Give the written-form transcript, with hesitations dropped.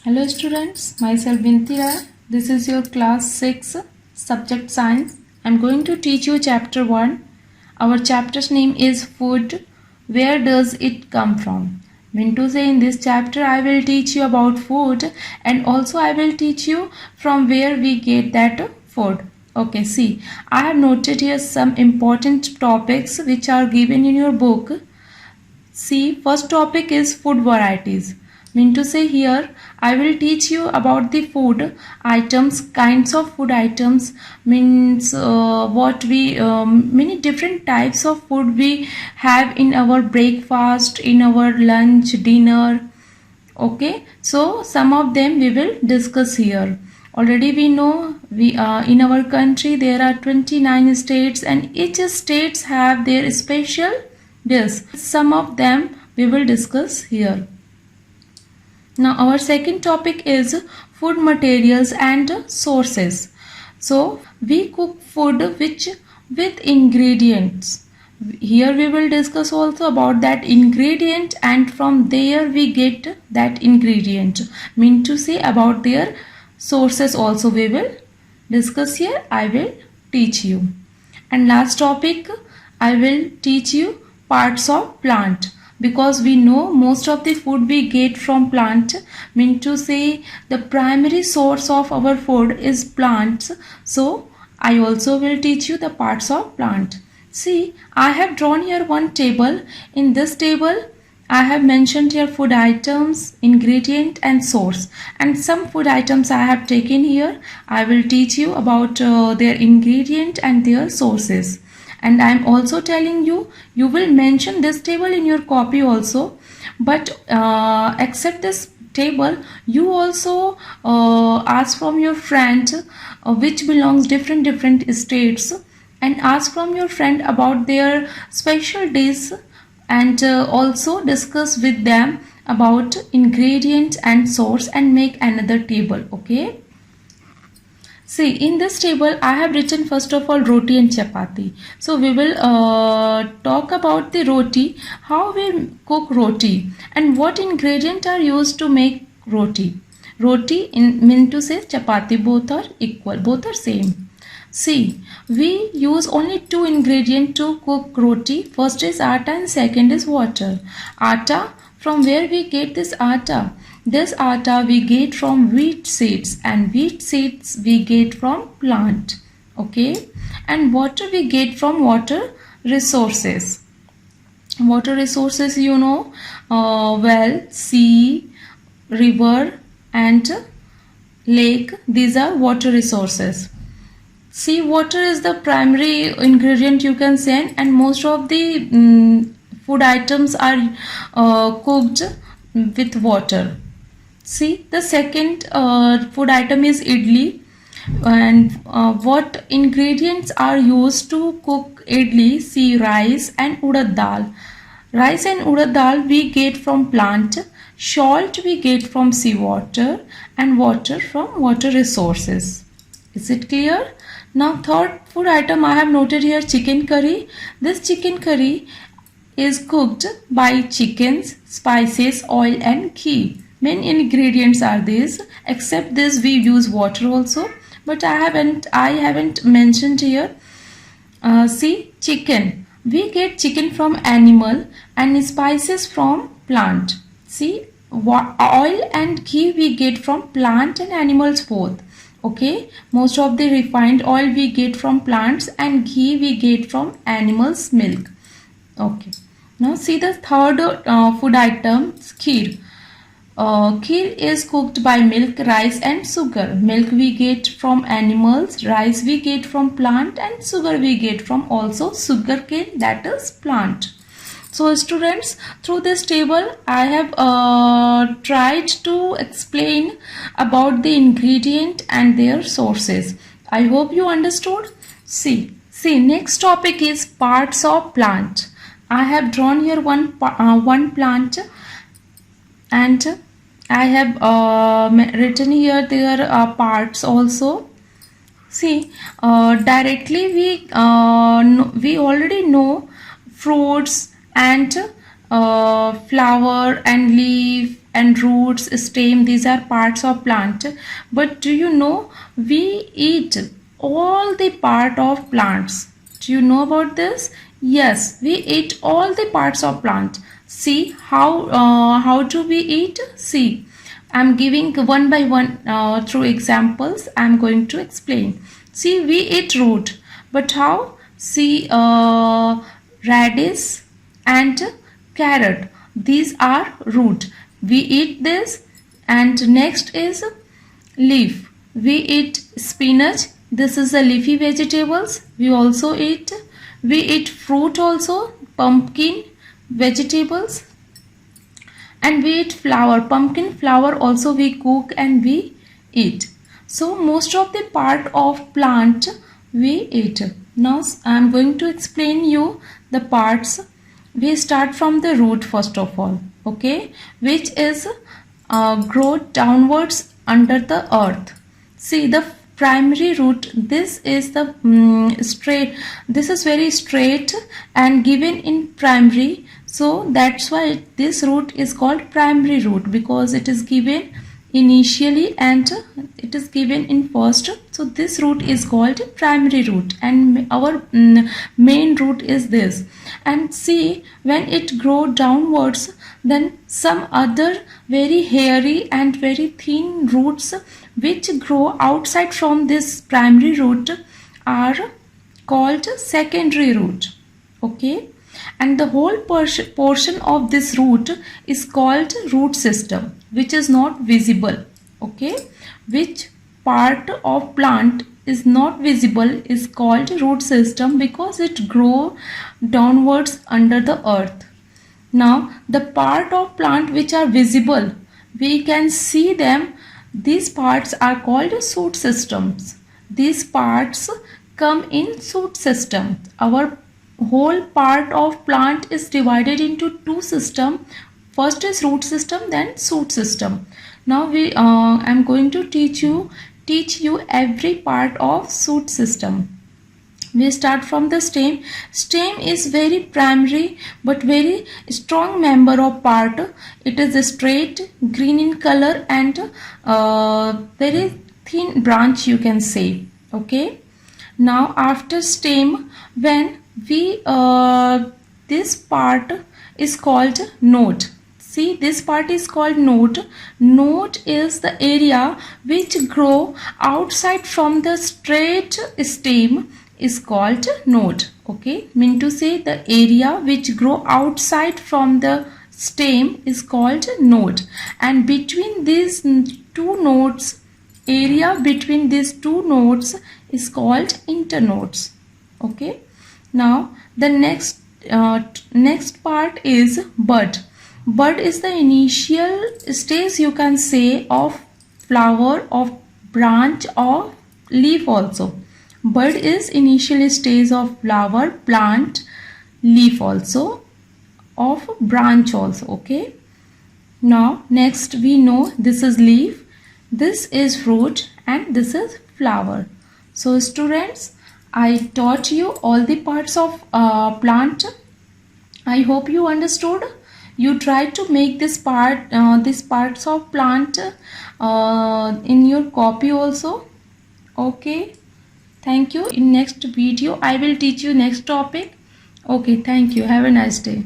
Hello students, myself Binti Rai. This is your class 6 subject science. I am going to teach you chapter 1. Our chapter's name is food. Where does it come from? Mean to say in this chapter I will teach you about food and also I will teach you from where we get that food. Okay, see, I have noted here some important topics which are given in your book. See, first topic is food varieties. Mean to say here I will teach you about the food items, kinds of food items, means what we many different types of food we have in our breakfast, in our lunch, dinner. Okay, so some of them we will discuss here. Already we know we in our country there are 29 states and each states have their special dish. Some of them we will discuss here. Now our second topic is food materials and sources. So we cook food with ingredients. Here we will discuss also about that ingredient and from there we get that ingredient. Mean to say about their sources also we will discuss here. I will teach you. And last topic I will teach you parts of plant, because we know most of the food we get from plant. Mean to say the primary source of our food is plants. So I also will teach you the parts of plant. See, I have drawn here one table. In this table I have mentioned here food items, ingredient and source, and some food items I have taken here. I will teach you about their ingredient and their sources. And I am also telling you, you will mention this table in your copy also, but except this table you also ask from your friend which belongs different states, and ask from your friend about their special dish, and also discuss with them about ingredient and source and make another table. Okay, see, in this table I have written first of all roti and chapati. So we will talk about the roti, how we cook roti and what ingredients are used to make roti. Roti in mean to say chapati, both are equal, both are same. See, we use only two ingredients to cook roti. First is atta and second is water. Atta, from where we get this atta? This atta we get from wheat seeds, and wheat seeds we get from plant. Okay, and water we get from water resources. Water resources, you know, well, sea, river and lake. These are water resources. See, water is the primary ingredient you can say, and most of the food items are cooked with water. See, the second food item is idli, and what ingredients are used to cook idli? See, rice and urad dal. Rice and urad dal we get from plant, salt we get from seawater, and water from water resources. Is it clear? Now third food item I have noted here, chicken curry. This chicken curry is cooked by chickens, spices, oil and ghee. Main ingredients are these. Except this we use water also, but I haven't mentioned here. See, chicken. We get chicken from animal and spices from plant. See, oil and ghee we get from plant and animals both. Okay, most of the refined oil we get from plants and ghee we get from animals' milk. Okay, now see the third food item, kheer. Kheer is cooked by milk, rice and sugar. Milk we get from animals, rice we get from plant and sugar we get from also sugarcane, that is plant. So students, through this table I have tried to explain about the ingredient and their sources. I hope you understood. See, next topic is parts of plant. I have drawn here one plant, and I have written here their parts also. See, directly we already know fruits and flower and leaf and roots, stem, these are parts of plant. But do you know we eat all the part of plants? Do you know about this? Yes, we eat all the parts of plant. See how do we eat? See, I'm giving one by one through examples. I'm going to explain. See, we eat root, but how? See, radish and carrot. These are root. We eat this. And next is leaf. We eat spinach. This is a leafy vegetables. We also eat. We eat fruit also, pumpkin, vegetables, and we eat flower. Pumpkin flower also we cook and we eat. So most of the part of plant we eat. Now I am going to explain you the parts. We start from the root first of all, okay, which is grow downwards under the earth. See the primary root, this is the straight, this is very straight and given in primary, so that's why this root is called primary root, because it is given initially and it is given in first, so this root is called primary root, and our main root is this. And see, when it grow downwards, then some other very hairy and very thin roots which grow outside from this primary root are called secondary root, okay, and the whole portion of this root is called root system, which is not visible, okay, which part of plant is not visible is called root system because it grow downwards under the earth. Now the part of plant which are visible, we can see them, these parts are called shoot systems. These parts come in shoot system. Our whole part of plant is divided into two systems. First is root system, then shoot system. Now I'm going to teach you every part of shoot system. We start from the stem. Stem is very primary but very strong member of part. It is straight green in color and very thin branch, you can say, okay. Now after stem, when we this part is called node. See, this part is called node. Node is the area which grow outside from the straight stem is called node, okay, mean to say the area which grow outside from the stem is called node, and between these two nodes, area between these two nodes is called internodes, okay. Now the next part is bud. Bud is the initial stage, you can say, of flower, of branch, of leaf also. Bud is initial stage of flower, plant, leaf also, of branch also, okay. Now next we know this is leaf, this is fruit, and this is flower. So students, I taught you all the parts of plant. I hope you understood. You try to make this these parts of plant in your copy also, okay. Thank you. In next video I will teach you next topic. Okay, thank you. Have a nice day.